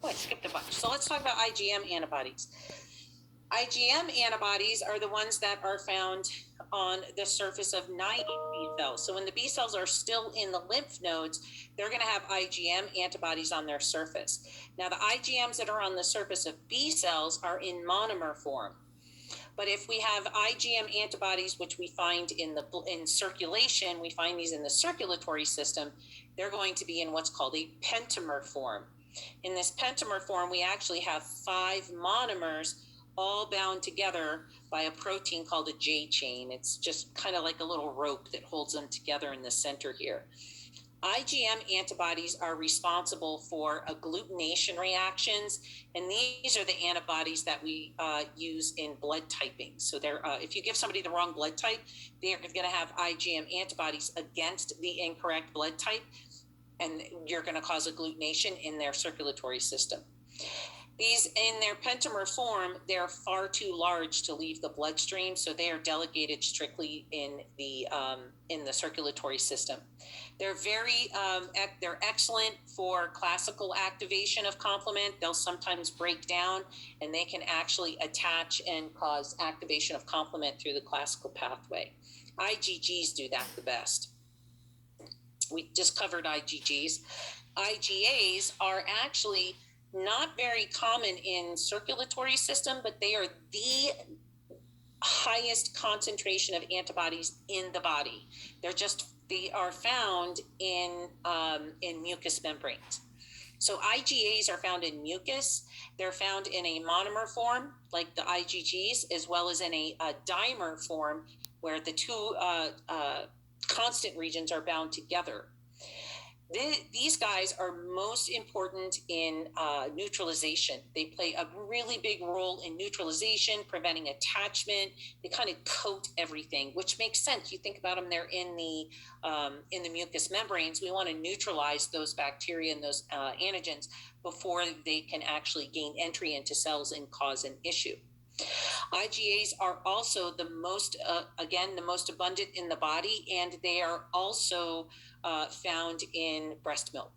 I skipped a bunch. So let's talk about IgM antibodies. IgM antibodies are the ones that are found on the surface of naive B cells. So when the B cells are still in the lymph nodes, they're going to have IgM antibodies on their surface. Now, the IgMs that are on the surface of B cells are in monomer form. But if we have IgM antibodies, which we find in circulation, we find these in the circulatory system, they're going to be in what's called a pentamer form. In this pentamer form, we actually have 5 monomers all bound together by a protein called a J chain. It's just kind of like a little rope that holds them together in the center here. IgM antibodies are responsible for agglutination reactions, and these are the antibodies that we use in blood typing. So if you give somebody the wrong blood type, they're going to have IgM antibodies against the incorrect blood type, and you're going to cause agglutination in their circulatory system. These, in their pentamer form, they're far too large to leave the bloodstream, so they are delegated strictly in the circulatory system. They're they're excellent for classical activation of complement. They'll sometimes break down, and they can actually attach and cause activation of complement through the classical pathway. IgGs do that the best. We just covered IgGs. IgAs are actually not very common in circulatory system, but they are the highest concentration of antibodies in the body. They are found in mucous membranes. So IgAs are found in mucus. They're found in a monomer form, like the IgGs, as well as in a dimer form, where the two constant regions are bound together. These guys are most important in neutralization. They play a really big role in neutralization, preventing attachment. They kind of coat everything, which makes sense. You think about them; they're in the mucous membranes. We want to neutralize those bacteria and those antigens before they can actually gain entry into cells and cause an issue. IgAs are also the most abundant in the body, and they are also found in breast milk.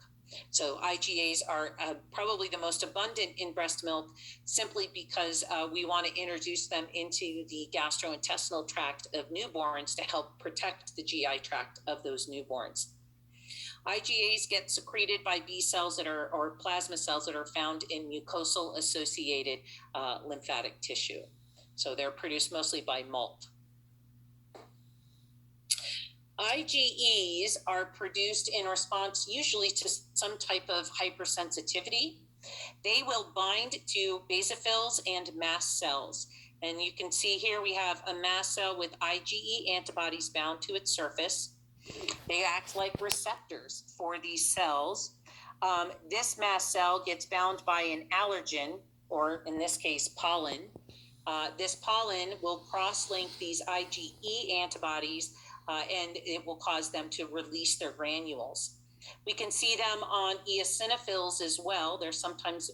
So IgAs are probably the most abundant in breast milk, simply because we want to introduce them into the gastrointestinal tract of newborns to help protect the GI tract of those newborns. IgAs get secreted by B cells or plasma cells that are found in mucosal associated lymphatic tissue. So they're produced mostly by MALT. IgEs are produced in response usually to some type of hypersensitivity. They will bind to basophils and mast cells. And you can see here we have a mast cell with IgE antibodies bound to its surface. They act like receptors for these cells. This mast cell gets bound by an allergen, or in this case, pollen. This pollen will cross-link these IgE antibodies, and it will cause them to release their granules. We can see them on eosinophils as well. They're sometimes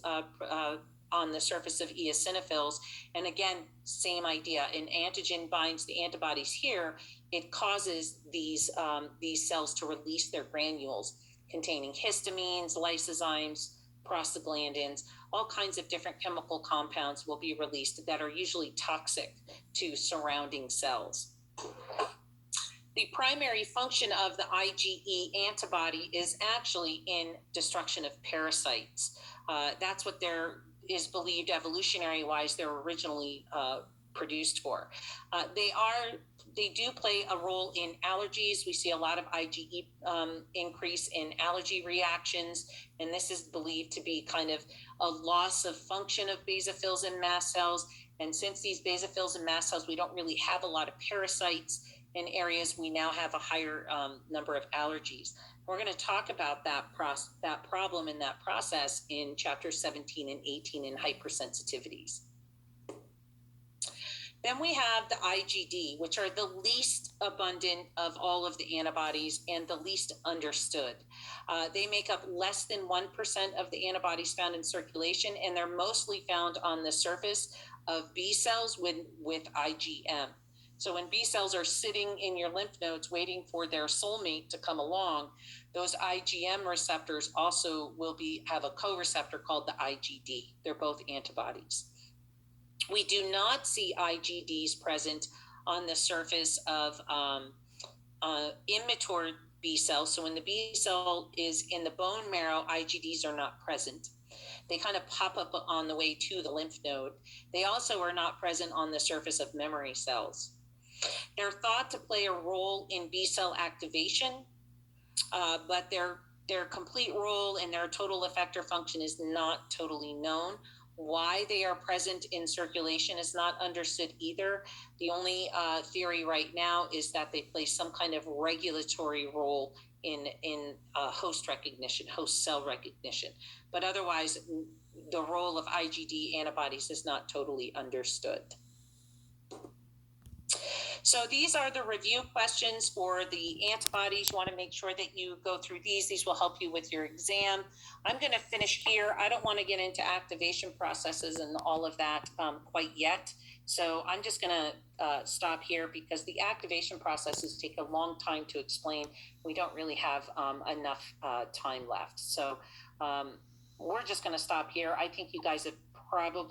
on the surface of eosinophils. And again, same idea. An antigen binds the antibodies here. It causes these cells to release their granules containing histamines, lysozymes, prostaglandins. All kinds of different chemical compounds will be released that are usually toxic to surrounding cells. The primary function of the IgE antibody is actually in destruction of parasites. That's what there is believed evolutionary-wise they're originally produced for. They do play a role in allergies. We see a lot of IgE increase in allergy reactions, and this is believed to be kind of a loss of function of basophils and mast cells. And since these basophils and mast cells, we don't really have a lot of parasites in areas, we now have a higher number of allergies. We're going to talk about that problem and that process in chapter 17 and 18 in hypersensitivities. Then we have the IgD, which are the least abundant of all of the antibodies and the least understood. They make up less than 1% of the antibodies found in circulation, and they're mostly found on the surface of B cells with IgM. So when B cells are sitting in your lymph nodes waiting for their soulmate to come along, those IgM receptors also will have a co-receptor called the IgD. They're both antibodies. We do not see IgDs present on the surface of immature B cells. So when the B cell is in the bone marrow, IgDs are not present. They kind of pop up on the way to the lymph node. They also are not present on the surface of memory cells. They're thought to play a role in B cell activation, but their complete role and their total effector function is not totally known. Why they are present in circulation is not understood either. The only theory right now is that they play some kind of regulatory role in host recognition, host cell recognition. But otherwise, the role of IgD antibodies is not totally understood. So these are the review questions for the antibodies. You want to make sure that you go through these. These will help you with your exam. I'm going to finish here. I don't want to get into activation processes and all of that quite yet. So I'm just going to stop here because the activation processes take a long time to explain. We don't really have enough time left. So we're just going to stop here. I think you guys have probably